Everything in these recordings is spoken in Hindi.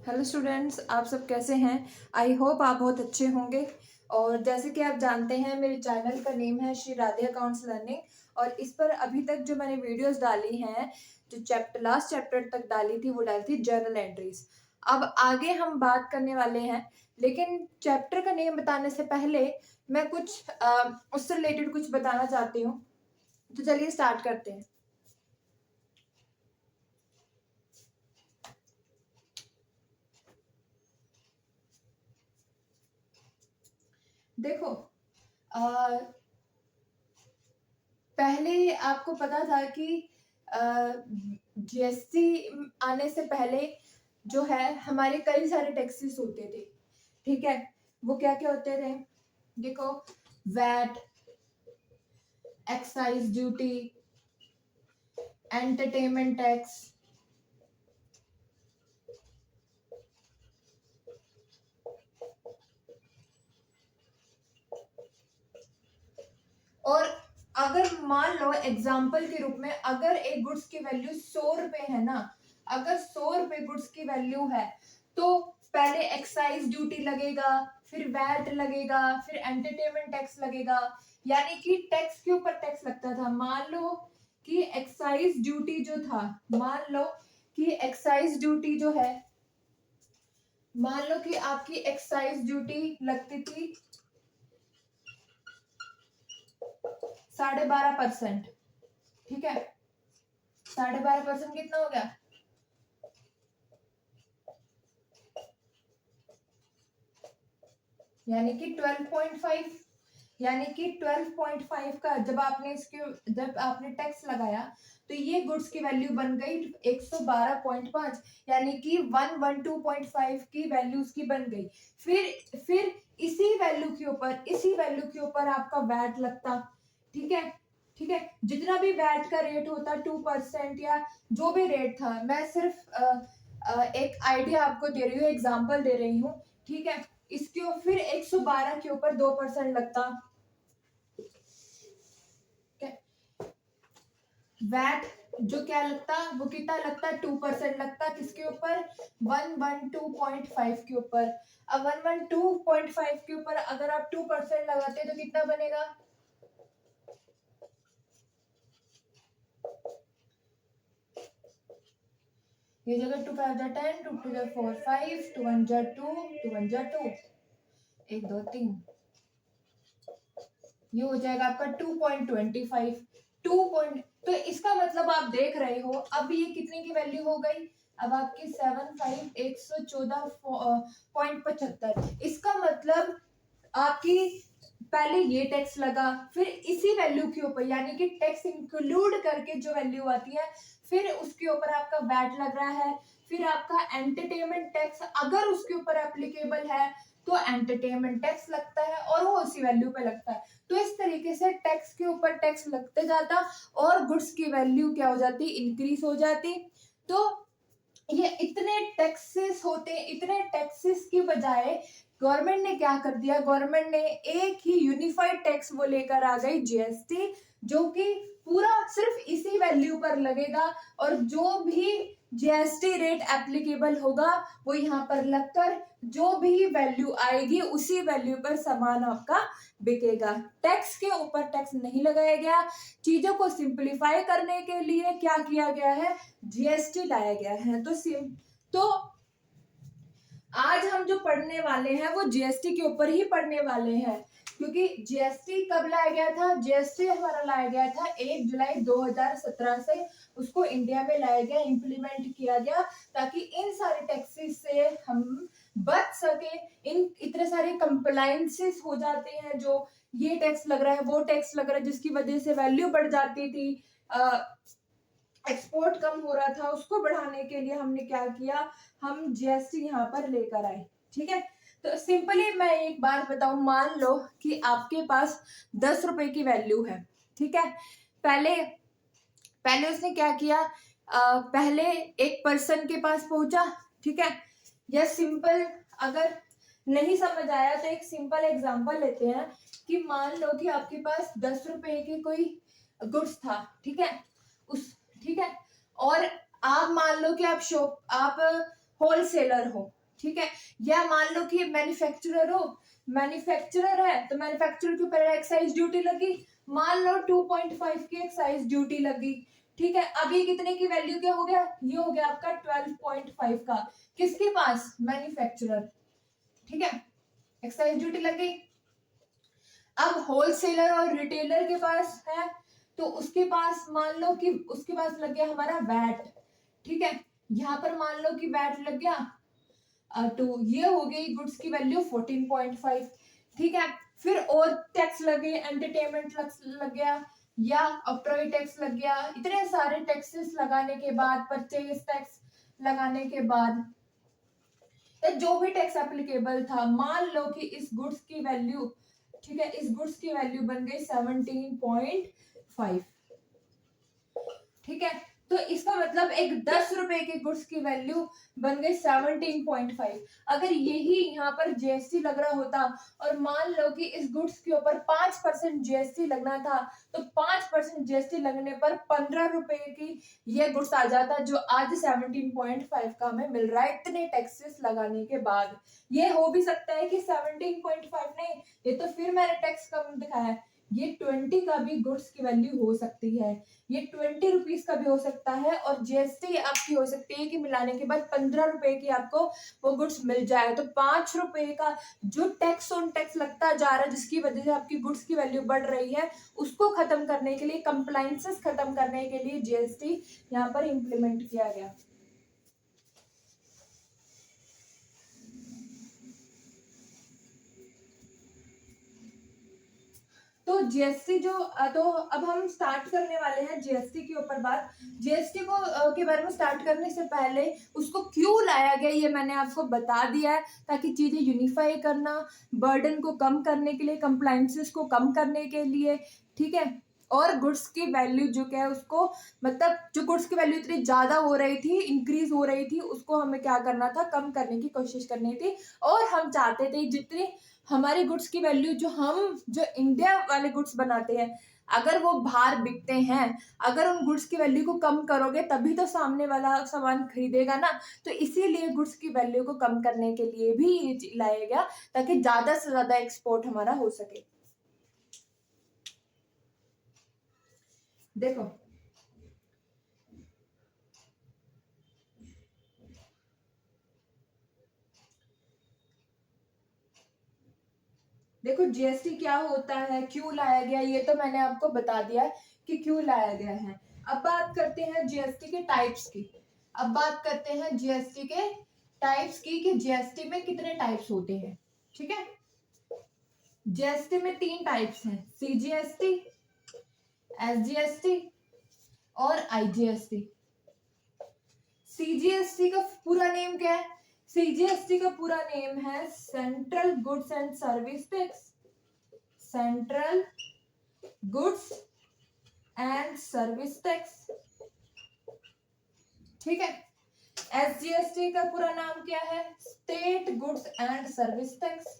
हेलो स्टूडेंट्स, आप सब कैसे हैं। आई होप आप बहुत अच्छे होंगे। और जैसे कि आप जानते हैं, मेरे चैनल का नेम है श्री राधे अकाउंट्स लर्निंग और इस पर अभी तक जो मैंने वीडियोस डाली हैं, जो लास्ट चैप्टर तक डाली थी, वो डाली थी जर्नल एंट्रीज। अब आगे हम बात करने वाले हैं, लेकिन चैप्टर का नेम बताने से पहले मैं कुछ उससे रिलेटेड कुछ बताना चाहती हूँ। तो चलिए स्टार्ट करते हैं। देखो, पहले आपको पता था कि जीएसटी आने से पहले जो है हमारे कई सारे टैक्सेस होते थे। ठीक है, वो क्या क्या होते थे? देखो, VAT, excise duty, entertainment tax, और अगर मान लो एग्जाम्पल के रूप में, अगर एक गुड्स की वैल्यू 100 रुपए है ना, अगर 100 रुपए गुड्स की वैल्यू है तो पहले एक्साइज ड्यूटी लगेगा, फिर वैट लगेगा, फिर एंटरटेनमेंट टैक्स लगेगा। यानी कि टैक्स के ऊपर टैक्स लगता था। मान लो कि एक्साइज ड्यूटी जो था, मान लो कि एक्साइज ड्यूटी जो है, मान लो कि आपकी एक्साइज ड्यूटी लगती थी 12.5%। ठीक है, 12.5% कितना हो गया? यानी कि 12.5। यानी कि 12.5 का जब आपने टैक्स लगाया तो ये गुड्स की वैल्यू बन गई 112.5, यानी कि 112.5 की वैल्यू उसकी बन गई। फिर इसी वैल्यू के ऊपर आपका वैट लगता। ठीक है, ठीक है, जितना भी वैट का रेट होता 2% या जो भी रेट था, मैं सिर्फ एक आइडिया आपको दे रही हूँ, एग्जाम्पल दे रही हूँ। ठीक है, इसके फिर 112 के ऊपर 2% लगता। वैट जो क्या लगता, वो कितना लगता? 2% लगता। किसके ऊपर? 112.5 के ऊपर। अब 112.5 के ऊपर अगर आप 2% लगाते तो कितना बनेगा? ये जगह 2 5 10, 2 2 4 5, 2 1 2, 2 1 2, 1 2 3, ये हो जाएगा आपका 2.25। 2 तो इसका मतलब आप देख रहे हो, अब ये कितने की वैल्यू हो गई? अब आपकी 114.75। इसका मतलब आपकी पहले ये टैक्स लगा, फिर इसी वैल्यू के ऊपर, यानी कि टैक्स इंक्लूड करके जो वैल्यू आती है, फिर उसके ऊपर आपका वैट लग रहा है, फिर आपका एंटरटेनमेंट टैक्स अगर उसके ऊपर एप्लीकेबल है तो एंटरटेनमेंट टैक्स लगता है और वो उसी वैल्यू पे लगता है। तो इस तरीके से टैक्स के ऊपर टैक्स लगते जाता और गुड्स की वैल्यू क्या हो जाती? इंक्रीज हो जाती। तो ये इतने टैक्सेस होते, इतने टैक्सेस की बजाय गवर्नमेंट ने क्या कर दिया? गवर्नमेंट ने एक ही यूनिफाइड टैक्स वो लेकर आ गई, जीएसटी, जो कि पूरा सिर्फ इसी वैल्यू पर लगेगा और जो भी जीएसटी रेट एप्लीकेबल होगा वो यहाँ पर लगकर जो भी वैल्यू आएगी उसी वैल्यू पर सामान आपका बिकेगा। टैक्स के ऊपर टैक्स नहीं लगाया गया। चीजों को सिंप्लीफाई करने के लिए क्या किया गया है? जीएसटी लाया गया है। तो आज हम जो पढ़ने वाले हैं वो जीएसटी के ऊपर ही पढ़ने वाले हैं, क्योंकि जीएसटी कब लाया गया था? जीएसटी हमारा लाया गया था 1 जुलाई 2017 से। उसको इंडिया में लाया गया, इम्प्लीमेंट किया गया, ताकि इन सारे टैक्सेस से हम बच सके। इन इतने सारे कंप्लायंसेस हो जाते हैं, जो ये टैक्स लग रहा है, वो टैक्स लग रहा है, जिसकी वजह से वैल्यू बढ़ जाती थी, एक्सपोर्ट कम हो रहा था, उसको बढ़ाने के लिए हमने क्या किया? हम जीएसटी यहाँ पर लेकर आए। ठीक है, तो सिंपली मैं एक बात बताऊं, मान लो कि आपके पास 10 रुपए की वैल्यू है। ठीक है, पहले पहले उसने क्या किया? पहले एक पर्सन के पास पहुंचा। ठीक है, या सिंपल, अगर नहीं समझ आया तो एक सिंपल एग्जांपल लेते हैं कि मान लो कि आपके पास 10 रुपए की कोई गुड्स था। ठीक है, ठीक है, और आप मान लो कि आप होलसेलर हो, ठीक है, या मान लो कि मैन्युफैक्चरर हो, मैन्युफैक्चरर है तो मैन्युफैक्चरर के ऊपर एक्साइज ड्यूटी लगी, मान लो 2.5 की एक्साइज ड्यूटी लगी, ठीक है। अभी कितने की वैल्यू क्या हो गया, ये हो गया आपका 12.5 का, किसके पास, मैन्युफैक्चरर, ठीक है, एक्साइज ड्यूटी लगी। अब होलसेलर और रिटेलर के पास है तो उसके पास मान लो कि उसके पास लग गया हमारा वैट, ठीक है, यहाँ पर मान लो कि वैट लग गया, तो ये हो गई गुड्स की वैल्यू 14.5, ठीक है। फिर और टैक्स लगे, एंटरटेनमेंट लग गया, या ऑक्ट्रॉय टैक्स लग गया, इतने सारे टैक्सेस लगाने के बाद, परचेज टैक्स लगाने के बाद, तो जो भी टैक्स एप्लीकेबल था, मान लो कि इस गुड्स की वैल्यू, ठीक है, इस गुड्स की वैल्यू बन गई 17.5, ठीक है। तो इसका मतलब एक 10 रुपए के गुड्स की वैल्यू बन गई 17.5। अगर यही यहाँ पर जीएसटी लग रहा होता और मान लो कि इस गुड्स के ऊपर 5% जीएसटी लगना था, तो 5% जीएसटी लगने पर 15 रुपए की ये गुड्स आ जाता, जो आज 17.5 का हमें मिल रहा है इतने टैक्सेस लगाने के बाद। ये हो भी सकता है कि 17.5 नहीं, ये तो फिर मैंने टैक्स कम दिखाया है, ये 20 का भी गुड्स की वैल्यू हो सकती है, ये 20 रुपीज का भी हो सकता है, और जीएसटी आपकी हो सकती है कि मिलाने के बाद 15 रुपए की आपको वो गुड्स मिल जाए। तो 5 रुपए का जो टैक्स ऑन टैक्स लगता जा रहा है, जिसकी वजह से आपकी गुड्स की वैल्यू बढ़ रही है, उसको खत्म करने के लिए, कंप्लायंसेस खत्म करने के लिए जीएसटी यहाँ पर इम्प्लीमेंट किया गया। तो जीएसटी जो तो अब हम स्टार्ट करने वाले हैं जीएसटी के ऊपर बात। जीएसटी को के बारे में स्टार्ट करने से पहले उसको क्यों लाया गया ये मैंने आपको बता दिया है, ताकि चीजें यूनिफाई करना, बर्डन को कम करने के लिए, कंप्लायंसेस को कम करने के लिए, ठीक है। और गुड्स की वैल्यू जो क्या है उसको, मतलब जो गुड्स की वैल्यू इतनी ज्यादा हो रही थी, इंक्रीज हो रही थी, उसको हमें क्या करना था, कम करने की कोशिश करनी थी। और हम चाहते थे जितनी हमारी गुड्स की वैल्यू, जो इंडिया वाले गुड्स बनाते हैं, अगर वो बाहर बिकते हैं, अगर उन गुड्स की वैल्यू को कम करोगे तभी तो सामने वाला सामान खरीदेगा ना। तो इसीलिए गुड्स की वैल्यू को कम करने के लिए भी ये लाया गया, ताकि ज्यादा से ज्यादा एक्सपोर्ट हमारा हो सके। देखो देखो जीएसटी क्या होता है, क्यों लाया गया, ये तो मैंने आपको बता दिया है कि क्यों लाया गया है। अब बात करते हैं जीएसटी के टाइप्स की। अब बात करते हैं जीएसटी के टाइप्स की, कि जीएसटी में कितने टाइप्स होते हैं, ठीक है। जीएसटी में 3 टाइप्स हैं, सीजीएसटी, एसजीएसटी और आईजीएसटी। सीजीएसटी का पूरा नेम क्या है, सीजीएसटी का पूरा नेम है central goods and service tax, central goods and service tax, ठीक है। एसजीएसटी का पूरा नाम क्या है, state goods and service tax,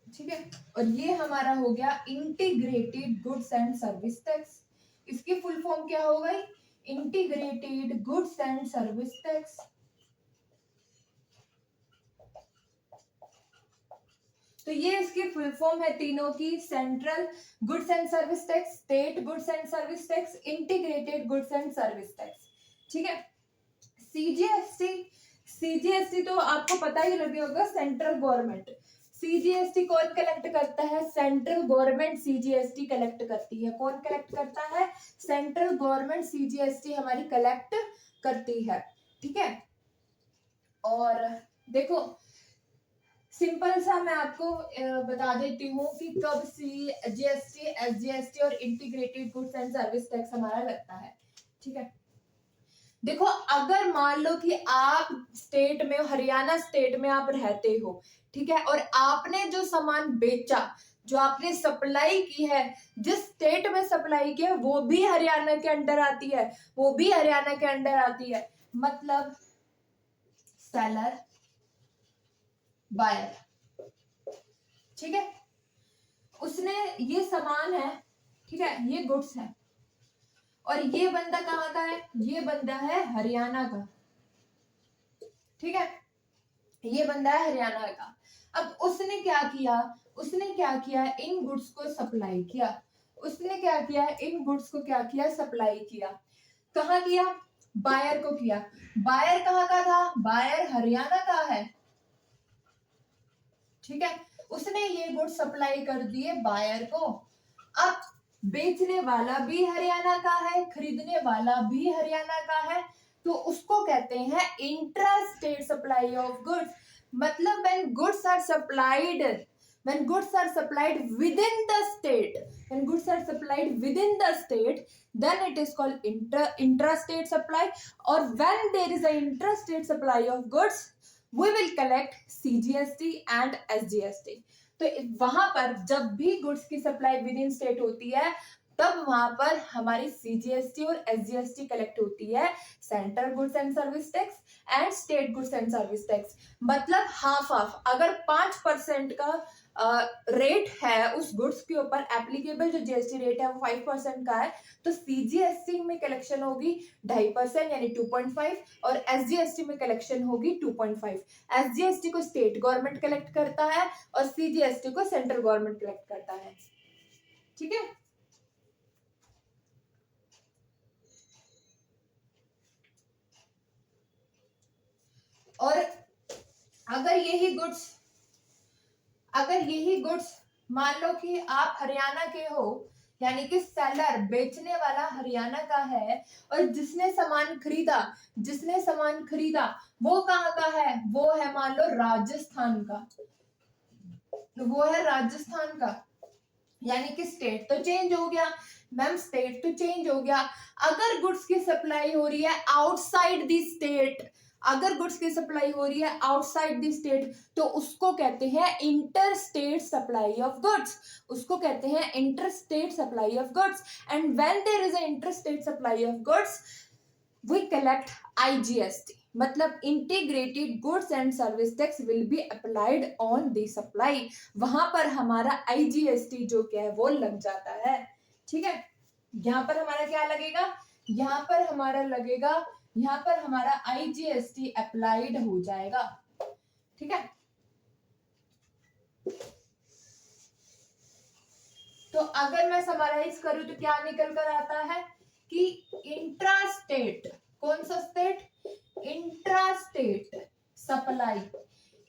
ठीक है। और ये हमारा हो गया integrated goods and service tax. इसकी फुल फॉर्म क्या हो गई, integrated goods and service tax. तो ये इसकी फुल फॉर्म है तीनों की, central goods and service tax, state goods and service tax, integrated goods and service tax, ठीक है। सीजीएसटी, सीजीएसटी तो आपको पता ही लगे होगा, सेंट्रल गवर्नमेंट। सीजीएसटी कौन कलेक्ट करता है, सेंट्रल गवर्नमेंट सीजीएसटी कलेक्ट करती है। कौन कलेक्ट करता है, सेंट्रल गवर्नमेंट सीजीएसटी हमारी कलेक्ट करती है, ठीक है। और देखो सिंपल सा मैं आपको बता देती हूँ कि कब जीएसटी, एसजीएसटी और integrated goods and service tax हमारा लगता है, ठीक है। देखो अगर मान लो कि आप स्टेट में, हरियाणा स्टेट में आप रहते हो, ठीक है, और आपने जो सामान बेचा, जो आपने सप्लाई की है, जिस स्टेट में सप्लाई की है वो भी हरियाणा के अंडर आती है, वो भी हरियाणा के अंडर आती है। मतलब सेलर, बायर, ठीक है। उसने ये सामान है, ठीक है, ये गुड्स है, और ये बंदा कहाँ का है, ये बंदा है हरियाणा का, ठीक है, ये बंदा है हरियाणा का। अब उसने क्या किया, उसने क्या किया, इन गुड्स को सप्लाई किया, उसने क्या किया, इन गुड्स को क्या किया, सप्लाई किया। कहाँ किया, बायर को किया। बायर कहाँ का था, बायर हरियाणा का है, ठीक है, उसने ये गुड्स सप्लाई कर दिए बायर को। अब बेचने वाला भी हरियाणा का है, खरीदने वाला भी हरियाणा का है, तो उसको कहते हैं intra state supply of goods. मतलब when goods are supplied within the state, when goods are supplied within the state, then it is called intrastate supply. Or when there is an intrastate supply of goods, we will collect CGST and SGST. तो वहां पर जब भी गुड्स की सप्लाई विद इन स्टेट होती है, तब वहां पर हमारी सीजीएसटी और एसजीएसटी कलेक्ट होती है, central goods and service tax and state goods and service tax. मतलब हाफ हाफ, अगर 5% का रेट है उस गुड्स के ऊपर एप्लीकेबल, जो जीएसटी रेट है वो 5% का है, तो सीजीएसटी में कलेक्शन होगी 2.5% यानी 2.5, और एसजीएसटी में कलेक्शन होगी 2.5। एसजीएसटी को स्टेट गवर्नमेंट कलेक्ट करता है और सीजीएसटी को सेंट्रल गवर्नमेंट कलेक्ट करता है, ठीक है। और अगर यही गुड्स मान लो कि आप हरियाणा के हो, यानी कि सेलर बेचने वाला हरियाणा का है, और जिसने सामान खरीदा वो कहाँ का है, वो है मान लो राजस्थान का, वो है राजस्थान का, यानी कि स्टेट तो चेंज हो गया मैम, स्टेट तो चेंज हो गया। अगर गुड्स की सप्लाई हो रही है आउटसाइड दी स्टेट, अगर गुड्स की सप्लाई हो रही है आउटसाइड दी स्टेट, तो उसको कहते हैं interstate supply of goods, उसको कहते हैं interstate supply of goods. And when there is a interstate supply of goods, we collect IGST, मतलब integrated goods and service tax will be applied on the supply. वहां पर हमारा IGST जो क्या है वो लग जाता है, ठीक है। यहाँ पर हमारा क्या लगेगा, यहाँ पर हमारा लगेगा, यहाँ पर हमारा IGST अप्लाइड हो जाएगा, ठीक है। तो अगर मैं समराइज करूं तो क्या निकल कर आता है कि इंट्रास्टेट, कौन सा state, intrastate supply.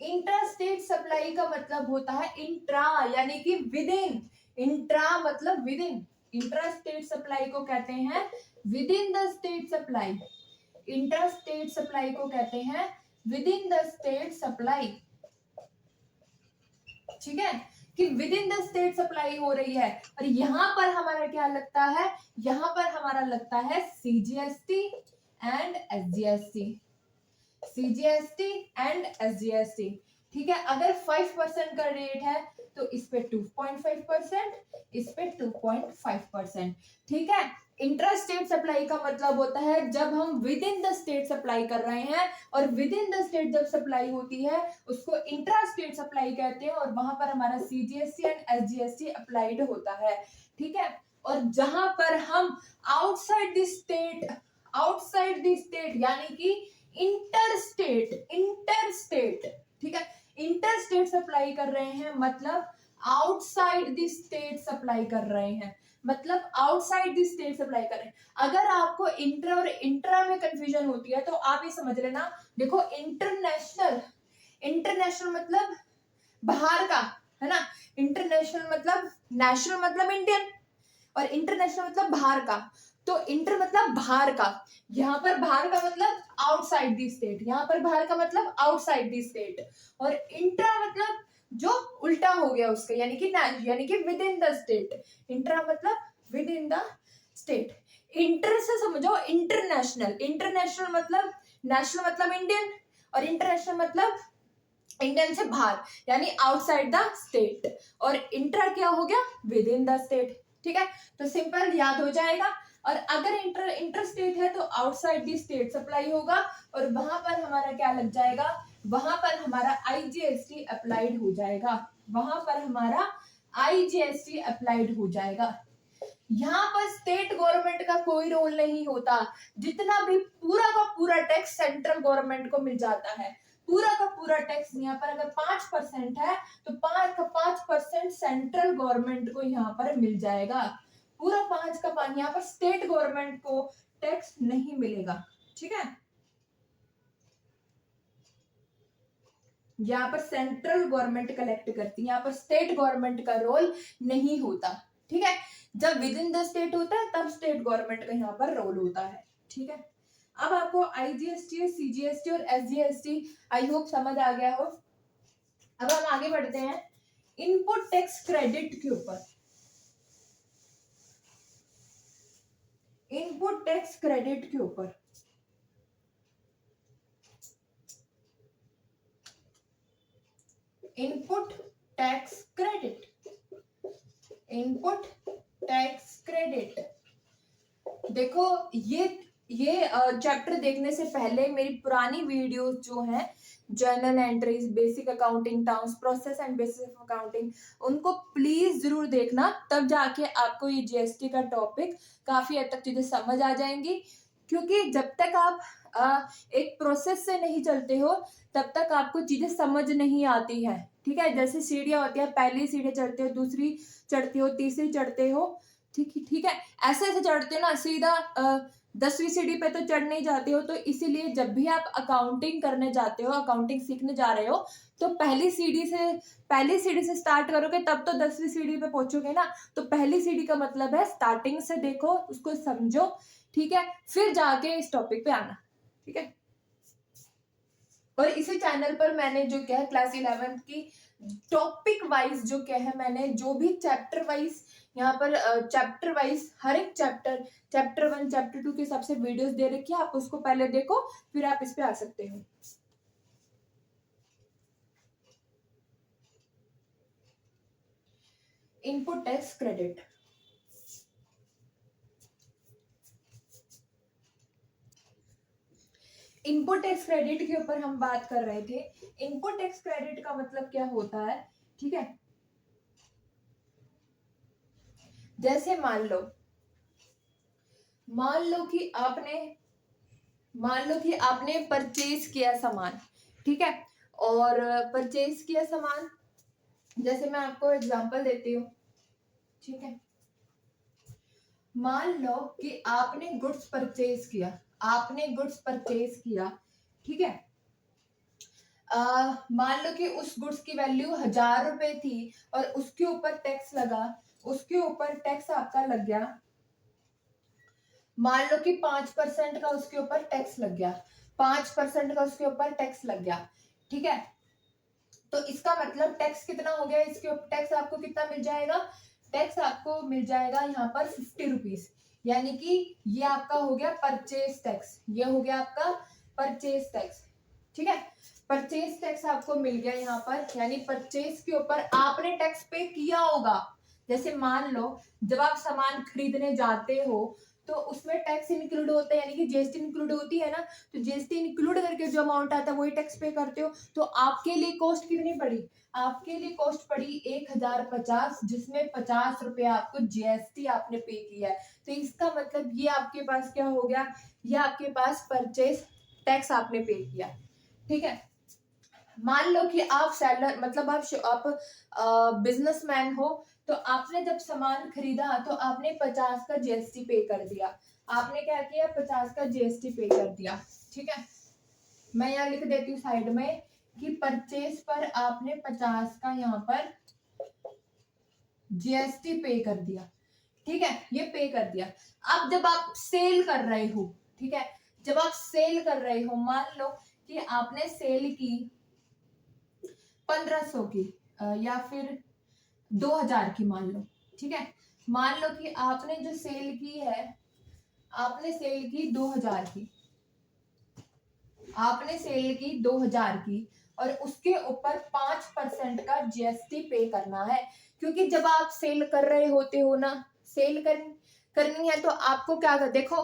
Intrastate supply का मतलब होता है इंट्रा यानी कि विद इन, इंट्रा मतलब विद इन, इंट्रास्टेट सप्लाई को कहते हैं with in the state supply, intrastate supply को कहते हैं with in the state supply, ठीक है, कि within the state supply हो रही है। और यहां पर हमारा क्या लगता है, यहां पर हमारा लगता है CGST and SGST, CGST and SGST, ठीक है। अगर 5% का रेट है तो इस पे 2.5%, इस पे 2.5%, ठीक है। इंट्रा स्टेट सप्लाई का मतलब होता है जब हम with in the state supply कर रहे हैं, और विद इन द स्टेट जब सप्लाई होती है उसको इंट्रा स्टेट सप्लाई कहते हैं, और वहां पर हमारा CGST एंड SGST अप्लाइड होता है, ठीक है। और जहां पर हम outside the state, outside the state यानी कि इंटरस्टेट, ठीक है, इंटरस्टेट सप्लाई कर रहे हैं, मतलब आउटसाइड द स्टेट सप्लाई कर रहे हैं, मतलब आउटसाइड द स्टेट सप्लाई कर रहे हैं। अगर आपको इंटर और इंट्रा में कंफ्यूजन होती है तो आप ये समझ लेना, देखो इंटरनेशनल, इंटरनेशनल मतलब बाहर का, है ना, इंटरनेशनल मतलब नेशनल मतलब इंडियन, और इंटरनेशनल मतलब बाहर का। तो इंटर मतलब बाहर का, यहाँ पर बाहर का मतलब आउटसाइड दी स्टेट, यहाँ पर बाहर का मतलब आउटसाइड दी स्टेट, और इंट्रा मतलब जो उल्टा हो गया उसका, यानी कि within the state, intra मतलब within the state. Inter से समझो इंटरनेशनल, इंटरनेशनल मतलब नेशनल मतलब इंडियन, और इंटरनेशनल मतलब इंडियन से बाहर यानी आउटसाइड द स्टेट, और इंट्रा क्या हो गया, विद इन द स्टेट, ठीक है। तो सिंपल याद हो जाएगा। और अगर इंटर स्टेट है तो आउटसाइड द स्टेट सप्लाई होगा, और वहां पर हमारा क्या लग जाएगा, वहां पर हमारा IGST अप्लाइड हो जाएगा, वहां पर हमारा IGST अप्लाइड हो जाएगा। यहाँ पर स्टेट गवर्नमेंट का कोई रोल नहीं होता, जितना भी पूरा का पूरा टैक्स सेंट्रल गवर्नमेंट को मिल जाता है। पूरा का पूरा टैक्स यहाँ पर अगर 5% है तो 5% सेंट्रल गवर्नमेंट को यहाँ पर मिल जाएगा। पूरा 5 का 5 यहाँ पर स्टेट गवर्नमेंट को टैक्स नहीं मिलेगा। ठीक है, यहाँ पर सेंट्रल गवर्नमेंट कलेक्ट करती है, यहाँ पर स्टेट गवर्नमेंट का रोल नहीं होता। ठीक है, जब विद इन द स्टेट होता है तब स्टेट गवर्नमेंट का यहाँ पर रोल होता है। ठीक है, अब आपको IGST, CGST और SGST आई होप समझ आ गया हो। अब हम आगे बढ़ते हैं इनपुट टैक्स क्रेडिट के ऊपर। इनपुट टैक्स क्रेडिट के ऊपर input tax credit, input tax credit. देखो ये चैप्टर देखने से पहले मेरी पुरानी वीडियोस जो हैं, journal entries, basic accounting terms, process and bases of accounting, उनको प्लीज जरूर देखना, तब जाके आपको ये GST का टॉपिक काफी हद तक चीजें समझ आ जाएंगी। क्योंकि जब तक आप एक प्रोसेस से नहीं चलते हो तब तक आपको चीजें समझ नहीं आती है। ठीक है, जैसे सीढ़ियां होती है, पहली सीढ़ी चढ़ते हो, दूसरी चढ़ते हो, तीसरी चढ़ते हो, ठीक है, ऐसे ऐसे चढ़ते हो ना, सीधा 10वीं सीढ़ी पे तो चढ़ नहीं जाते हो। तो इसीलिए जब भी आप अकाउंटिंग करने जाते हो, अकाउंटिंग सीखने जा रहे हो, तो पहली सीढ़ी से स्टार्ट करोगे तब तो 10वीं सीढ़ी पे पहुंचोगे ना। तो पहली सीढ़ी का मतलब है स्टार्टिंग से देखो, उसको समझो। ठीक है, फिर जाके इस टॉपिक पे आना। ठीक है, और इसी चैनल पर मैंने जो क्या है क्लास 11th की टॉपिक वाइज जो क्या है, मैंने जो भी चैप्टर वाइज यहाँ पर चैप्टर वाइज हर एक चैप्टर 1 चैप्टर 2 के हिसाब से वीडियोस दे रखी है, आप उसको पहले देखो फिर आप इस पे आ सकते हो। Input tax credit, input tax credit के ऊपर हम बात कर रहे थे। इनपुट टैक्स क्रेडिट का मतलब क्या होता है? ठीक है, जैसे मान लो कि आपने परचेज किया सामान। ठीक है, और परचेज किया सामान, जैसे मैं आपको एग्जांपल देती हूँ। ठीक है, मान लो कि आपने गुड्स परचेज किया, ठीक है, मान लो कि उस गुड्स की वैल्यू 1000 रुपए थी और उसके ऊपर टैक्स लगा, उसके ऊपर टैक्स आपका लग गया, मान लो कि 5% का उसके ऊपर टैक्स लग गया, 5% का उसके ऊपर टैक्स लग गया। ठीक है, तो इसका मतलब टैक्स कितना हो गया, इसके ऊपर टैक्स आपको कितना मिल जाएगा, टैक्स आपको मिल जाएगा यहाँ पर 50 रुपीज, यानी कि ये आपका हो गया परचेज टैक्स, ये हो गया आपका परचेज टैक्स। ठीक है, परचेज टैक्स आपको मिल गया यहाँ पर, यानी परचेज के ऊपर आपने टैक्स पे किया होगा। जैसे मान लो जब आप सामान खरीदने जाते हो तो उसमें टैक्स इंक्लूड होता है, यानी कि GST इंक्लूड होती है ना, तो GST इंक्लूड करके जो अमाउंट आता है वही टैक्स पे करते हो। तो आपके लिए कॉस्ट कितनी पड़ी, आपके लिए कॉस्ट पड़ी 1050, जिसमें 50 रुपए आपको GST आपने पे किया है। तो इसका मतलब ये आपके पास क्या हो गया, ये आपके पास परचेज टैक्स आपने पे किया। ठीक है, मान लो कि आप सेलर मतलब आप बिजनेसमैन हो, तो आपने जब सामान खरीदा तो आपने 50 का GST पे कर दिया, आपने क्या किया 50 का GST पे कर दिया। ठीक है, मैं यहाँ लिख देती हूँ साइड में कि परचेज पर आपने 50 का यहाँ पर GST पे कर दिया। ठीक है, ये पे कर दिया। अब जब आप सेल कर रहे हो, ठीक है, जब आप सेल कर रहे हो, मान लो कि आपने सेल की 1500 की या फिर 2000 की मान लो। ठीक है, मान लो कि आपने जो सेल की है, आपने सेल की 2000 की, आपने सेल की 2000 की और उसके ऊपर 5% का GST पे करना है। क्योंकि जब आप सेल कर रहे होते हो ना, सेल करनी है तो आपको क्या कर, देखो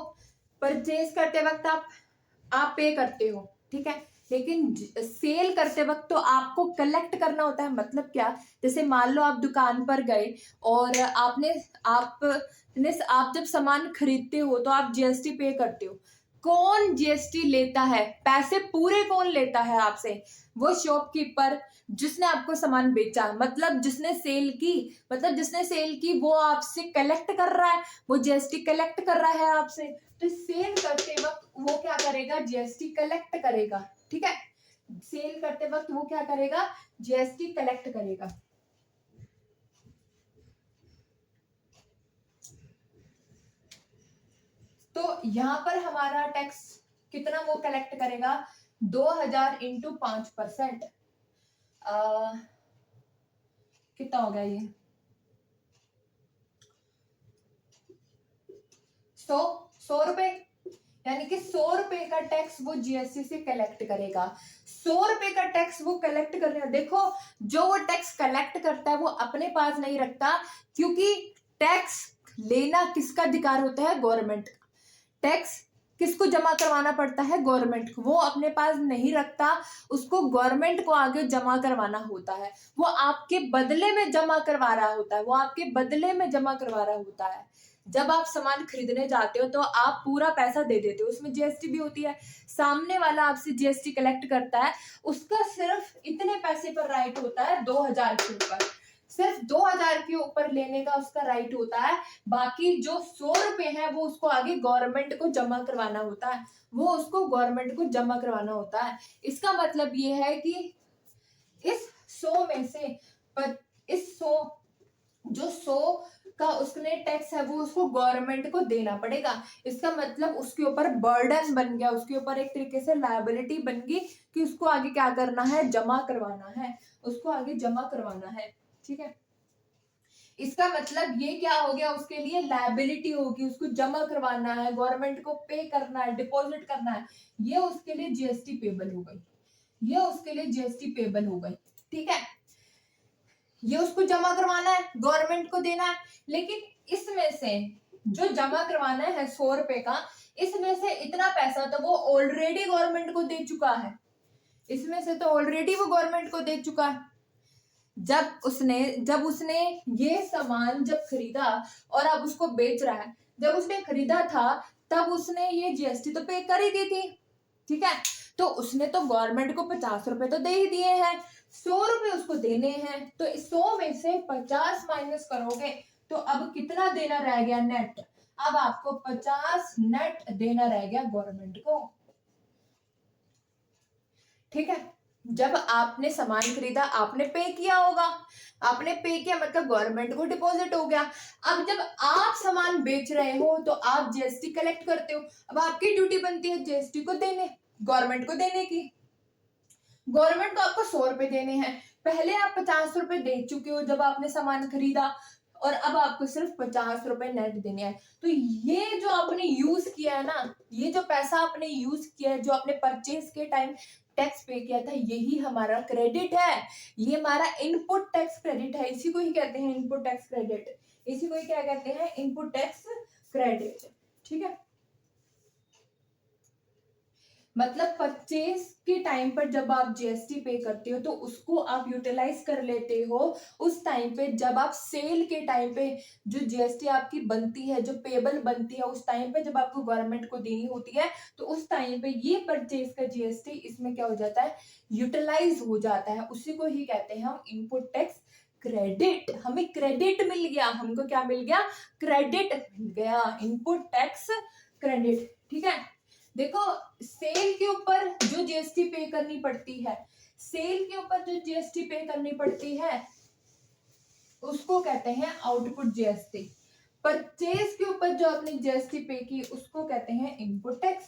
परचेज करते वक्त आप पे करते हो। ठीक है, लेकिन सेल करते वक्त तो आपको कलेक्ट करना होता है। मतलब क्या, जैसे मान लो आप दुकान पर गए और आप जब सामान खरीदते हो तो आप जीएसटी पे करते हो। कौन जीएसटी लेता है? पैसे पूरे कौन लेता है आपसे? वो शॉपकीपर जिसने आपको सामान बेचा, मतलब जिसने सेल की वो आपसे कलेक्ट कर रहा है, वो जीएसटी कलेक्ट कर रहा है आपसे। तो सेल करते वक्त वो क्या करेगा? जीएसटी कलेक्ट करेगा। ठीक है, सेल करते वक्त वो क्या करेगा? जीएसटी कलेक्ट करेगा। तो यहां पर हमारा टैक्स कितना वो कलेक्ट करेगा? 2000 इंटू 5%। कितना हो गया ये? 100 रुपए, यानी कि 100 रुपए का टैक्स वो जीएसटी से कलेक्ट करेगा। 100 रुपए का टैक्स वो कलेक्ट कर रहा है। देखो, जो वो टैक्स कलेक्ट करता है वो अपने पास नहीं रखता, क्योंकि टैक्स लेना किसका अधिकार होता है? गवर्नमेंट का। टैक्स किसको जमा करवाना पड़ता है? गवर्नमेंट को। वो अपने पास नहीं रखता, उसको गवर्नमेंट को आगे जमा करवाना होता है। वो आपके बदले में जमा करवा रहा होता है, वो आपके बदले में जमा करवा रहा होता है। जब आप सामान खरीदने जाते हो तो आप पूरा पैसा दे देते हो, उसमें जीएसटी भी होती है। सामने वाला आपसे जीएसटी कलेक्ट करता है, उसका सिर्फ इतने पैसे पर राइट होता है 2000 के ऊपर, सिर्फ 2000 के ऊपर लेने का उसका राइट होता है। बाकी जो 100 रुपए है वो उसको आगे गवर्नमेंट को जमा करवाना होता है, वो उसको गवर्नमेंट को जमा करवाना होता है। इसका मतलब ये है कि इस 100 में से इस 100 का उसने टैक्स है वो उसको गवर्नमेंट को देना पड़ेगा। इसका मतलब उसके ऊपर बर्डन बन गया, उसके ऊपर एक तरीके से लायबिलिटी बन गई कि उसको आगे क्या करना है? जमा करवाना है, उसको आगे जमा करवाना है। ठीक है, इसका मतलब ये क्या हो गया? उसके लिए लायबिलिटी होगी, उसको जमा करवाना है, गवर्नमेंट को पे करना है, डिपॉजिट करना है। ये उसके लिए जीएसटी पेबल हो गई, ये उसके लिए जीएसटी पेबल हो गई। ठीक है, ये उसको जमा करवाना है, गवर्नमेंट को देना है। लेकिन इसमें से जो जमा करवाना है 100 रुपए का, इसमें से इतना पैसा तो वो ऑलरेडी गवर्नमेंट को दे चुका है, इसमें से तो ऑलरेडी वो गवर्नमेंट को दे चुका है। जब उसने ये सामान जब खरीदा और अब उसको बेच रहा है, जब उसने खरीदा था तब उसने ये जीएसटी तो पे कर ही दी थी। ठीक है, तो उसने तो गवर्नमेंट को 50 रुपए तो दे ही दिए हैं, 100 रुपए उसको देने हैं। तो इस 100 में से 50 माइनस करोगे तो अब कितना देना रह गया? नेट। अब आपको 50 नेट देना रह गया गवर्नमेंट को। ठीक है, जब आपने सामान खरीदा आपने पे किया होगा, आपने पे किया मतलब गवर्नमेंट को डिपॉजिट हो गया। अब जब आप सामान बेच रहे हो तो आप जीएसटी कलेक्ट करते हो, अब आपकी ड्यूटी बनती है जीएसटी को देने, गवर्नमेंट को देने की। गवर्नमेंट को आपको 100 रुपए देने हैं, पहले आप 50 रुपए दे चुके हो जब आपने सामान खरीदा, और अब आपको सिर्फ 50 रुपए नेट देने हैं। तो ये जो आपने यूज किया है ना, ये जो पैसा आपने यूज किया है, जो आपने परचेज के टाइम टैक्स पे किया था, यही हमारा क्रेडिट है, ये हमारा इनपुट टैक्स क्रेडिट है। इसी को ही कहते हैं इनपुट टैक्स क्रेडिट, इसी को ही क्या कहते हैं? Input tax credit. ठीक है, मतलब परचेज के टाइम पर जब आप जीएसटी पे करते हो तो उसको आप यूटिलाइज कर लेते हो उस टाइम पे, जब आप सेल के टाइम पे जो जीएसटी आपकी बनती है, जो पेबल बनती है, उस टाइम पे जब आपको गवर्नमेंट को देनी होती है, तो उस टाइम पे ये परचेज का जीएसटी इसमें क्या हो जाता है? यूटिलाइज हो जाता है। उसी को ही कहते हैं हम इनपुट टैक्स क्रेडिट। हमें क्रेडिट मिल गया, हमको क्या मिल गया? क्रेडिट मिल गया, इनपुट टैक्स क्रेडिट। ठीक है, देखो, सेल के ऊपर जो जीएसटी पे करनी पड़ती है, सेल के ऊपर जो जीएसटी पे करनी पड़ती है उसको कहते हैं आउटपुट जीएसटी। परचेज के ऊपर जो आपने जीएसटी पे की उसको कहते हैं इनपुट टैक्स।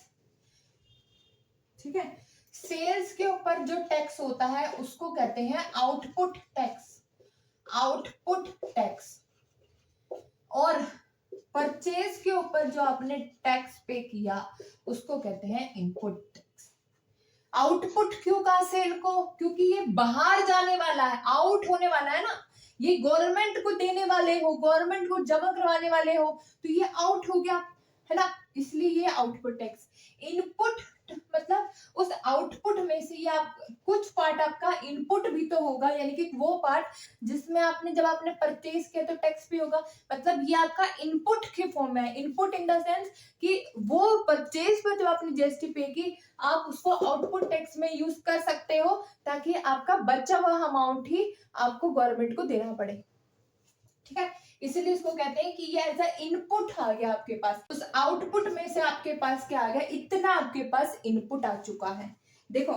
ठीक है, सेल्स के ऊपर जो टैक्स होता है उसको कहते हैं आउटपुट टैक्स, आउटपुट टैक्स। और परचेज के ऊपर जो आपने टैक्स पे किया उसको कहते हैं इनपुट टैक्स। आउटपुट क्यों कहा सेल को? क्योंकि ये बाहर जाने वाला है, आउट होने वाला है ना, ये गवर्नमेंट को देने वाले हो, गवर्नमेंट को जमा करवाने वाले हो, तो ये आउट हो गया है ना, इसलिए ये आउटपुट टैक्स। इनपुट मतलब उस आउटपुट में से ये आप कुछ पार्ट आपका इनपुट भी तो होगा, यानी कि वो पार्ट जिसमें आपने जब आपने परचेज किया तो टैक्स भी होगा, मतलब ये आपका इनपुट के फॉर्म में है। इनपुट इन द सेंस कि वो परचेज पर जब आपने जीएसटी पे की, आप उसको आउटपुट टैक्स में यूज कर सकते हो, ताकि आपका बचा हुआ अमाउंट ही आपको गवर्नमेंट को देना पड़े। ठीक है, इसीलिए इसको कहते हैं कि ये एज अ इनपुट आ गया आपके पास, उस आउटपुट में से आपके पास क्या आ गया, इतना आपके पास इनपुट आ चुका है। देखो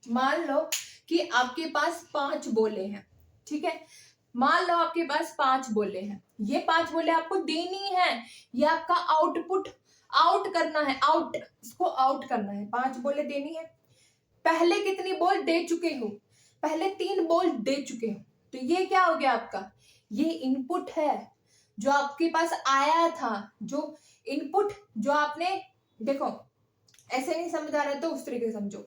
मान लो कि आपके पास 5 बोले हैं, ठीक है, मान लो आपके पास 5 बोले हैं, ये 5 बोले आपको देनी है, ये आपका आउटपुट, आउट करना है, आउट, इसको आउट करना है, 5 बोले देनी है। पहले कितनी बोल दे चुके हो, पहले 3 बोल दे चुके हो, तो ये क्या हो गया आपका, ये इनपुट है जो आपके पास आया था, जो इनपुट जो आपने, देखो ऐसे नहीं समझ आ रहा तो उस तरीके से समझो,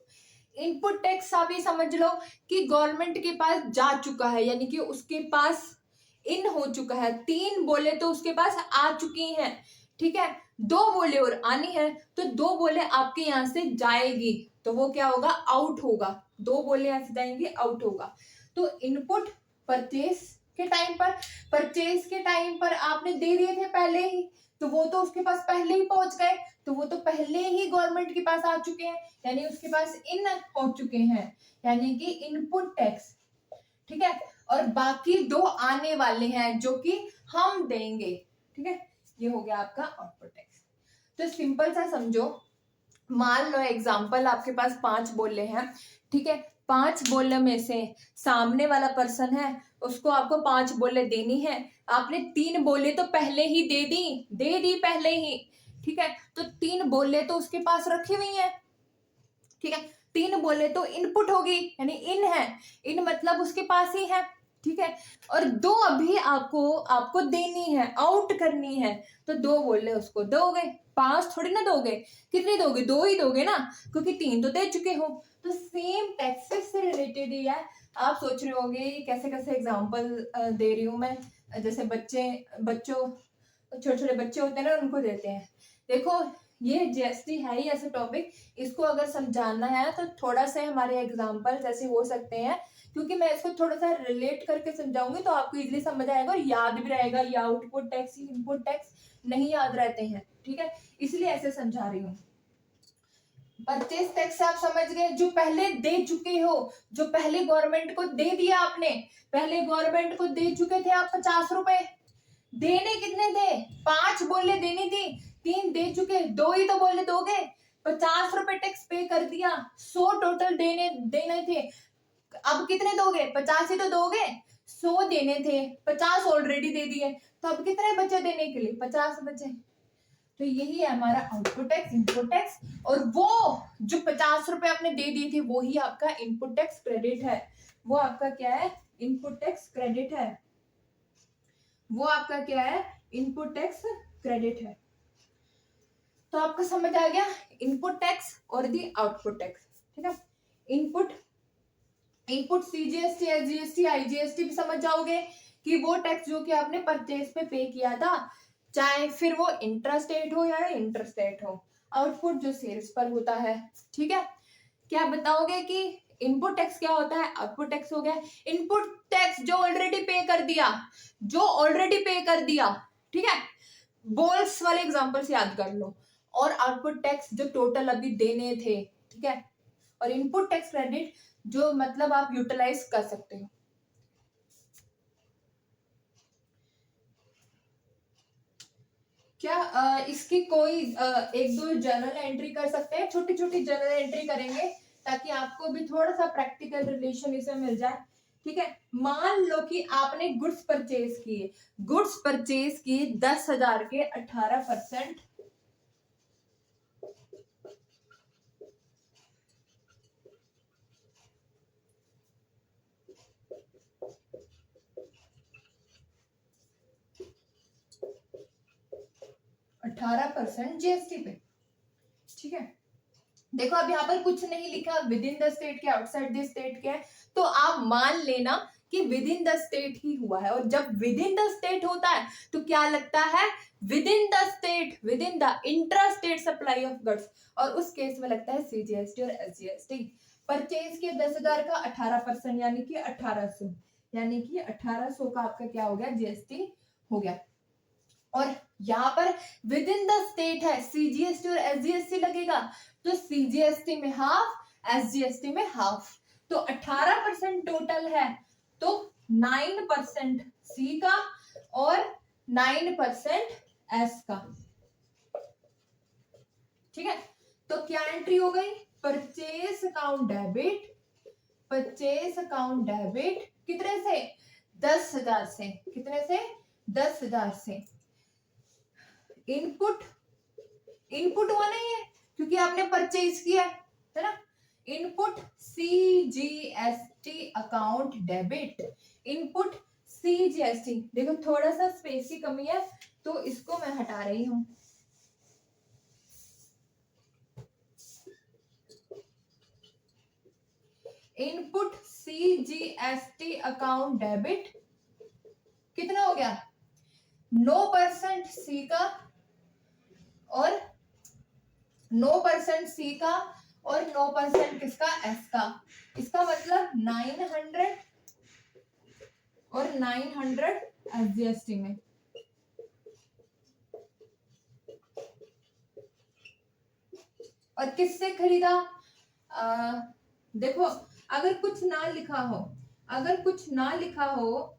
इनपुट टैक्स आप ये समझ लो कि गवर्नमेंट के पास जा चुका है, यानी कि उसके पास इन हो चुका है, 3 बोले तो उसके पास आ चुकी हैं, ठीक है, 2 बोले और आनी है, तो 2 बोले आपके यहां से जाएगी, तो वो क्या होगा, आउट होगा, 2 बोले यहां से जाएंगे, आउट होगा। तो इनपुट परचेज के टाइम पर, परचेज के टाइम पर आपने दे दिए थे पहले ही, तो वो तो उसके पास पहले ही पहुंच गए, तो वो तो पहले ही गवर्नमेंट के पास आ चुके हैं, यानी उसके पास इन पहुंच चुके हैं, यानी कि इनपुट टैक्स, ठीक है, और बाकी 2 आने वाले हैं जो कि हम देंगे, ठीक है, ये हो गया आपका आउटपुट टैक्स। तो सिंपल सा समझो, मान लो एग्जांपल आपके पास 5 बोले हैं, ठीक है, 5 बोले में से सामने वाला पर्सन है, उसको आपको 5 बोले देनी है, आपने 3 बोले तो पहले ही दे दी पहले ही, ठीक है, तो 3 बोले तो उसके पास रखी हुई है, ठीक है, 3 बोले तो इनपुट होगी, यानी इन है, इन मतलब उसके पास ही है, ठीक है, और 2 अभी आपको देनी है, आउट करनी है, तो 2 बोले उसको दोगे, 5 थोड़ी ना दोगे, कितने दोगे, 2 ही दोगे ना, क्योंकि 3 तो दे चुके हो। तो सेम टैक्सेस से रिलेटेड ही है। आप सोच रहे होगे कैसे कैसे एग्जांपल दे रही हूँ मैं, जैसे बच्चों छोटे छोटे बच्चे होते हैं ना, उनको देते हैं। देखो ये जीएसटी है ही ऐसा टॉपिक, इसको अगर समझाना है तो थोड़ा सा हमारे एग्जांपल्स ऐसे हो सकते हैं, क्योंकि मैं इसको थोड़ा सा रिलेट करके समझाऊंगी तो आपको इजीली समझ आएगा और याद भी रहेगा। ये आउटपुट टैक्स, इनपुट टैक्स नहीं याद रहते हैं, ठीक है, इसलिए ऐसे समझा रही हूँ। परचेज टैक्स आप समझ गए, जो पहले दे चुके हो, जो पहले गवर्नमेंट को दे दिया आपने, पहले गवर्नमेंट को दे चुके थे आप 50 रुपए, देने कितने थे, 5 बोले देनी थी, 3 दे चुके, 2 ही तो बोले दोगे, 50 रुपए टैक्स पे कर दिया, 100 टोटल देने थे, अब कितने दोगे, 50 ही तो दोगे, 100 देने थे, 50 ऑलरेडी दे दिए, तो अब कितने बचे देने के लिए, 50 बचे। तो यही है हमारा आउटपुट टैक्स, इनपुट टैक्स, और वो जो 50 रुपए आपने दे दिए थे वो ही आपका इनपुट टैक्स क्रेडिट है, वो आपका क्या है, इनपुट टैक्स क्रेडिट है, वो आपका क्या है, इनपुट टैक्स क्रेडिट है। तो आपको समझ आ गया इनपुट टैक्स और दी आउटपुट टैक्स, ठीक है, इनपुट सीजीएसटी, एसजीएसटी, आईजीएसटी भी समझ जाओगे कि वो टैक्स जो कि आपने परचेज पे किया था, चाहे फिर वो इंट्रास्टेट हो या इंटरस्टेट हो। आउटपुट जो सेल्स पर होता है, ठीक है, क्या बताओगे कि इनपुट टैक्स क्या होता है, आउटपुट टैक्स हो गया, इनपुट टैक्स जो ऑलरेडी पे कर दिया, जो ऑलरेडी पे कर दिया, ठीक है, बोल्स वाले एग्जांपल से याद कर लो, और आउटपुट टैक्स जो टोटल अभी देने थे, ठीक है, और इनपुट टैक्स क्रेडिट जो मतलब आप यूटिलाइज कर सकते हो। क्या इसकी कोई 1-2 जर्नल एंट्री कर सकते हैं, छोटी छोटी जर्नल एंट्री करेंगे ताकि आपको भी थोड़ा सा प्रैक्टिकल रिलेशन इसमें मिल जाए, ठीक है। मान लो कि आपने गुड्स परचेज किए, गुड्स परचेज किए 10,000 के 18%, 18% जीएसटी पे, ठीक है। देखो अब यहाँ पर कुछ नहीं लिखा विद इन द स्टेट के, आउटसाइड द स्टेट के, तो आप मान लेना कि विद इन द स्टेट ही हुआ है, और जब विद इन द स्टेट होता है तो क्या लगता है, with in the state, with in the intra state supply of goods, और उस केस में लगता है सीजीएसटी और एसजीएसटी। परचेज के 10,000 का 18% यानी कि 1800, यानी कि 1800 का आपका क्या हो गया, जीएसटी हो गया। और यहाँ पर विद इन द स्टेट है, सीजीएसटी और एसजीएसटी लगेगा, तो सीजीएसटी में हाफ, एसजीएसटी में हाफ, तो 18% टोटल है, तो 9% सी का और 9% एस का। ठीक है, तो क्या एंट्री हो गई, purchase account debit, purchase account debit कितने से, 10,000 से, कितने से, 10,000 से। इनपुट, इनपुट हुआ नहीं है क्योंकि आपने परचेज किया है ना, input CGST account debit, input CGST. देखो थोड़ा सा स्पेस की कमी है तो इसको मैं हटा रही हूं, इनपुट सीजीएसटी अकाउंट डेबिट कितना हो गया, 9% सी का और 9% सी का और 9% किसका, एस का। इसका मतलब 900 और 900 एसजीएसटी में। और किससे खरीदा, देखो अगर कुछ ना लिखा हो, अगर कुछ ना लिखा हो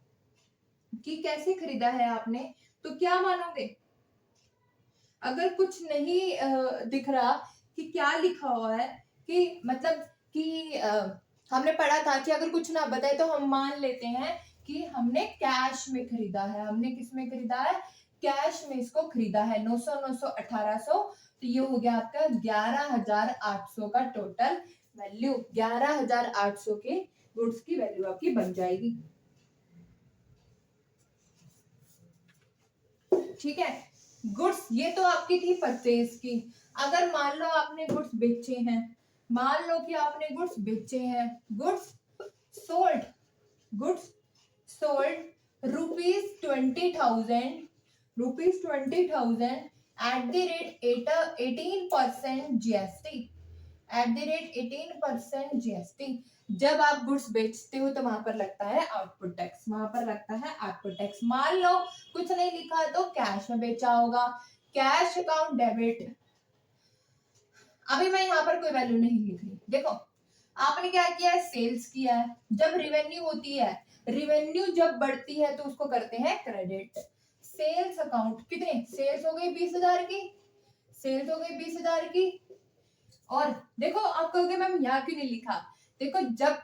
कि कैसे खरीदा है आपने, तो क्या मानोगे, अगर कुछ नहीं दिख रहा कि क्या लिखा हुआ है, कि मतलब कि हमने पढ़ा था कि अगर कुछ ना बताए तो हम मान लेते हैं कि हमने कैश में खरीदा है, हमने किस में खरीदा है, कैश में इसको खरीदा है, 900 900 1800, तो ये हो गया आपका 11,800 का टोटल वैल्यू, 11,800 के गुड्स की वैल्यू आपकी बन जाएगी। ठीक है, गुड्स ये तो आपकी थी परचेज की। अगर मान लो आपने गुड्स बेचे हैं, मान लो कि आपने गुड्स बेचे हैं, goods sold, goods sold ₹20,000, ₹20,000 at the rate 18% GST, at the rate 18% GST. जब आप गुड्स बेचते हो तो वहां पर लगता है आउटपुट टैक्स, वहां पर लगता है आउटपुट टैक्स। मान लो कुछ नहीं लिखा तो कैश में बेचा होगा, कैश अकाउंट डेबिट। अभी मैं यहाँ पर कोई वैल्यू नहीं लिख रही, देखो आपने क्या किया है, सेल्स किया है। जब रिवेन्यू होती है, रिवेन्यू जब बढ़ती है तो उसको करते हैं क्रेडिट। सेल्स अकाउंट कितने, सेल्स हो गई 20,000 की, सेल्स हो गई 20,000 की। और देखो आप कहोगे मैम यहाँ क्यों नहीं लिखा, देखो जब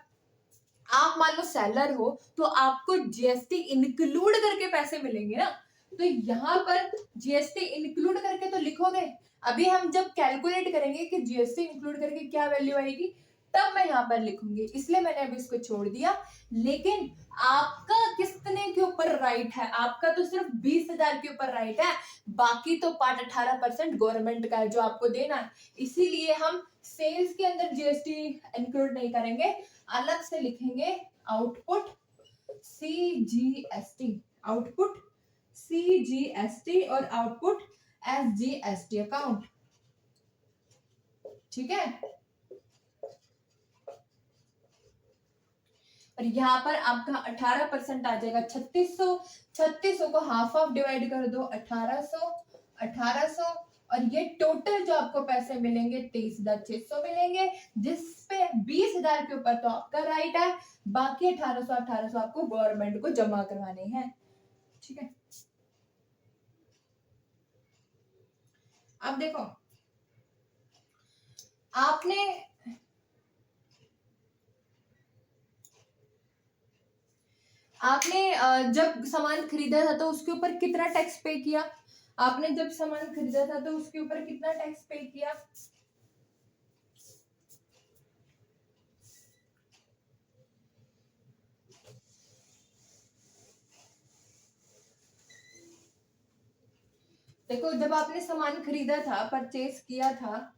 आप मान लो सेलर हो तो आपको जीएसटी इंक्लूड करके पैसे मिलेंगे ना, तो यहाँ पर जीएसटी इंक्लूड करके तो लिखोगे। अभी हम जब कैलकुलेट करेंगे कि जीएसटी इंक्लूड करके क्या वैल्यू आएगी, तब मैं यहाँ पर लिखूंगी, इसलिए मैंने अभी इसको छोड़ दिया। लेकिन आपका कितने के ऊपर राइट है, आपका तो सिर्फ 20,000 के ऊपर राइट है, बाकी तो पार्ट 18% गवर्नमेंट का है जो आपको देना है। इसीलिए हम सेल्स के अंदर जीएसटी इंक्लूड नहीं करेंगे, अलग से लिखेंगे आउटपुट सीजीएसटी, आउटपुट सीजीएसटी और आउटपुट एसजीएसटी अकाउंट। ठीक है, और यहाँ पर आपका 18% आ जाएगा, 3600, 3600 को हाफ ऑफ डिवाइड कर दो, 1800, 1800, और ये टोटल जो आपको पैसे मिलेंगे 23,600 मिलेंगे, जिसपे 20,000 के ऊपर तो आपका राइट है, बाकी 1800 1800 आपको गवर्नमेंट को जमा करवाने हैं। ठीक है, अब देखो आपने जब सामान खरीदा था तो उसके ऊपर कितना टैक्स पे किया, आपने जब सामान खरीदा था तो उसके ऊपर कितना टैक्स पे किया, देखो जब आपने सामान खरीदा था, परचेज किया था,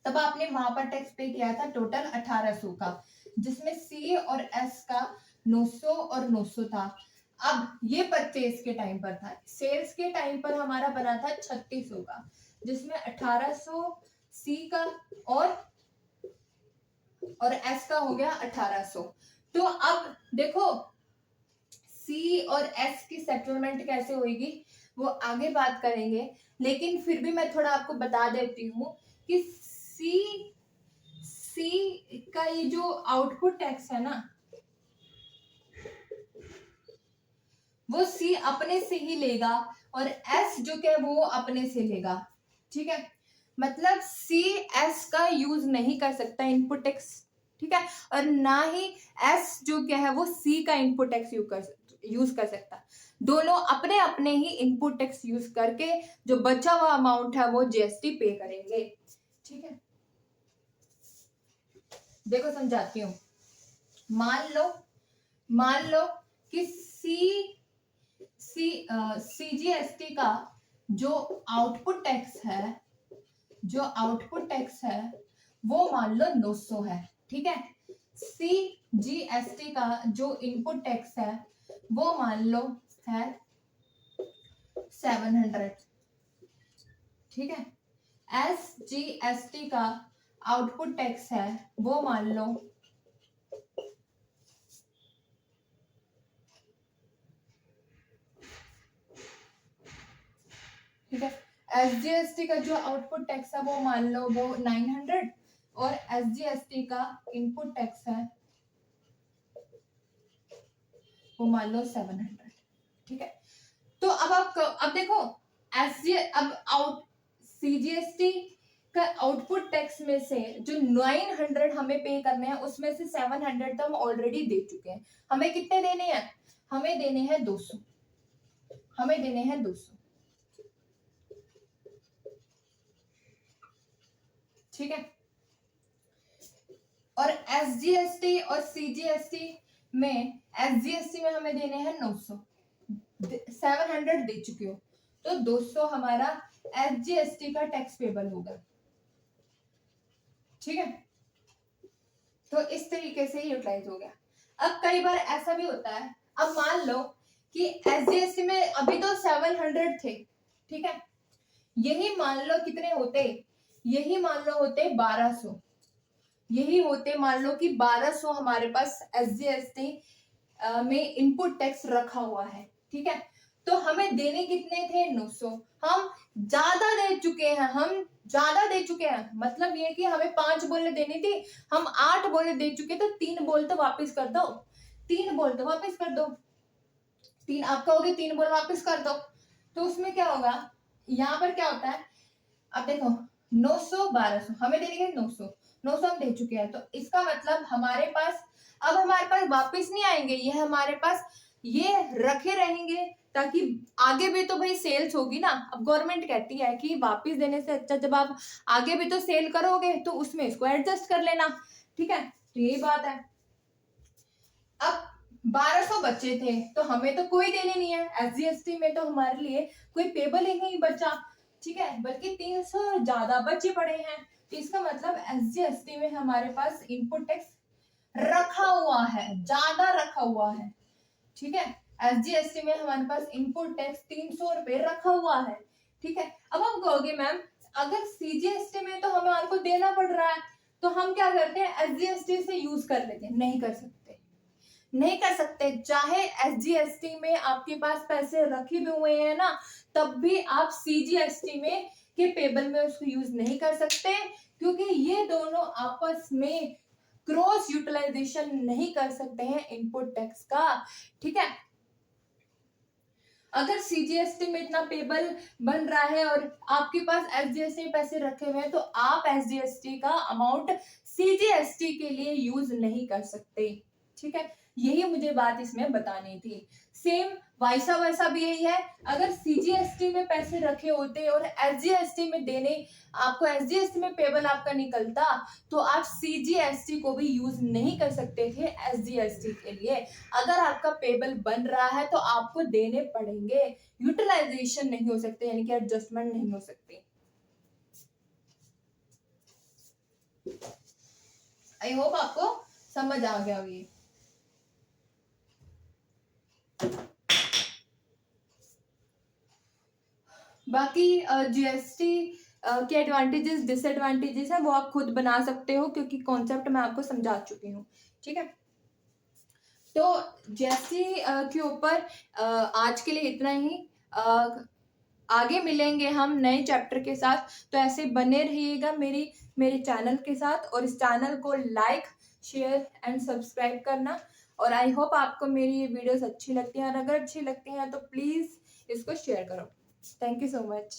तब आपने वहां पर टैक्स पे किया था टोटल 1800 का, जिसमें सी और एस का 900 और 900 था। अब ये परचेज के टाइम पर था, सेल्स के टाइम पर हमारा बना था 3600 का, जिसमें 1800 सी का और एस का हो गया 1800। तो अब देखो सी और एस की सेटलमेंट कैसे होगी वो आगे बात करेंगे, लेकिन फिर भी मैं थोड़ा आपको बता देती हूँ कि सी का ये जो आउटपुट टैक्स है ना, वो सी अपने से ही लेगा और एस जो क्या है वो अपने से लेगा। ठीक है, मतलब सी एस का यूज नहीं कर सकता इनपुट टैक्स, ठीक है, और ना ही एस जो क्या है वो सी का इनपुट टैक्स यूज कर सकता। दोनों अपने अपने ही इनपुट टैक्स यूज करके जो बचा हुआ अमाउंट है वो जीएसटी पे करेंगे। ठीक है, देखो समझाती हूँ। मान लो कि सीजीएसटी का जो आउटपुट टैक्स है वो मान लो 900 है। ठीक है, सीजीएसटी का जो इनपुट टैक्स है वो मान लो है 700। ठीक है, एसजीएसटी का आउटपुट टैक्स है वो मान लो 900 और एसजीएसटी का इनपुट टैक्स है वो मान लो 700। ठीक है, तो अब देखो सीजीएसटी का आउटपुट टैक्स में से जो 900 हमें पे करने हैं उसमें से 700 तो हम ऑलरेडी दे चुके हैं। हमें कितने देने हैं? हमें देने हैं 200। ठीक है, और एसजीएसटी और सीजीएसटी में हमें देने हैं 900, 700 दे चुके हो तो 200 हमारा एसजीएसटी का टैक्स पेबल होगा। ठीक है, तो इस तरीके से यूटिलाइज हो गया। अब कई बार ऐसा भी होता है, अब मान लो कि एसजीएसटी में अभी तो 700 थे। ठीक है, यही मान लो कितने होते, यही मान लो होते 1200, यही होते मान लो कि 1200 हमारे पास एसजीएसटी में इनपुट टैक्स रखा हुआ है। ठीक है, तो हमें देने कितने थे? 900। हम ज्यादा दे चुके हैं, मतलब ये कि हमें 5 बोले देनी थी, हम 8 बोले दे चुके, तो 3 बोल तो वापस कर दो, 3 बोल तो वापस कर दो। 3 आप कहोगे 3 बोल वापस कर दो, तो उसमें क्या होगा, यहाँ पर क्या होता है, अब देखो 900 1200 हमें देने के 900 हम दे चुके हैं, तो इसका मतलब हमारे पास वापस नहीं आएंगे, ये हमारे पास ये रखे रहेंगे, ताकि आगे भी तो भाई सेल्स होगी ना। अब गवर्नमेंट कहती है कि वापस देने से अच्छा जब आप आगे भी तो सेल करोगे तो उसमें इसको एडजस्ट कर लेना। ठीक है, तो यही बात है। अब 1200 बचे थे तो हमें तो कोई देने नहीं है, एसजीएसटी में तो हमारे लिए कोई पेबल ही नहीं बचा। ठीक है, बल्कि 300 ज्यादा बचे पड़े हैं, तो इसका मतलब एसजीएसटी में हमारे पास इनपुट टैक्स रखा हुआ है, ज्यादा रखा हुआ है। ठीक है, एसजीएसटी में हमारे पास इनपुट टैक्स 300 रुपए रखा हुआ है। ठीक है, अब हम कहोगे मैम अगर सीजीएसटी में तो हमारे को देना पड़ रहा है तो हम क्या करते हैं, एसजीएसटी से यूज कर लेते हैं। नहीं कर सकते, चाहे एसजीएसटी में आपके पास पैसे रखे भी हुए हैं ना, तब भी आप सीजीएसटी में के पेबल में उसको यूज नहीं कर सकते, क्योंकि ये दोनों आपस में क्रॉस यूटिलाइजेशन नहीं कर सकते हैं इनपुट टैक्स का। ठीक है, अगर सीजीएसटी में इतना पेबल बन रहा है और आपके पास एसजीएसटी में पैसे रखे हुए हैं, तो आप एसजीएसटी का अमाउंट सीजीएसटी के लिए यूज नहीं कर सकते। ठीक है, यही मुझे बात इसमें बतानी थी। सेम वैसा भी यही है, अगर सीजीएसटी में पैसे रखे होते और एसजीएसटी में देने, आपको एसजीएसटी में पेबल आपका निकलता, तो आप सीजीएसटी को भी यूज नहीं कर सकते थे एसजीएसटी के लिए। अगर आपका पेबल बन रहा है तो आपको देने पड़ेंगे, यूटिलाइजेशन नहीं हो सकते, यानी कि एडजस्टमेंट नहीं हो सकती। आई होप आपको समझ आ गया ये। बाकी जीएसटी के एडवांटेजेस डिसएडवांटेजेस है वो आप खुद बना सकते हो, क्योंकि कॉन्सेप्ट मैं आपको समझा चुकी हूँ, ठीक है। तो जीएसटी के ऊपर आज के लिए इतना ही। आगे मिलेंगे हम नए चैप्टर के साथ, तो ऐसे बने रहिएगा मेरे चैनल के साथ, और इस चैनल को लाइक शेयर एंड सब्सक्राइब करना। और आई होप आपको मेरी ये वीडियोस अच्छी लगती हैं, और अगर अच्छी लगती हैं तो प्लीज़ इसको शेयर करो। Thank you so much.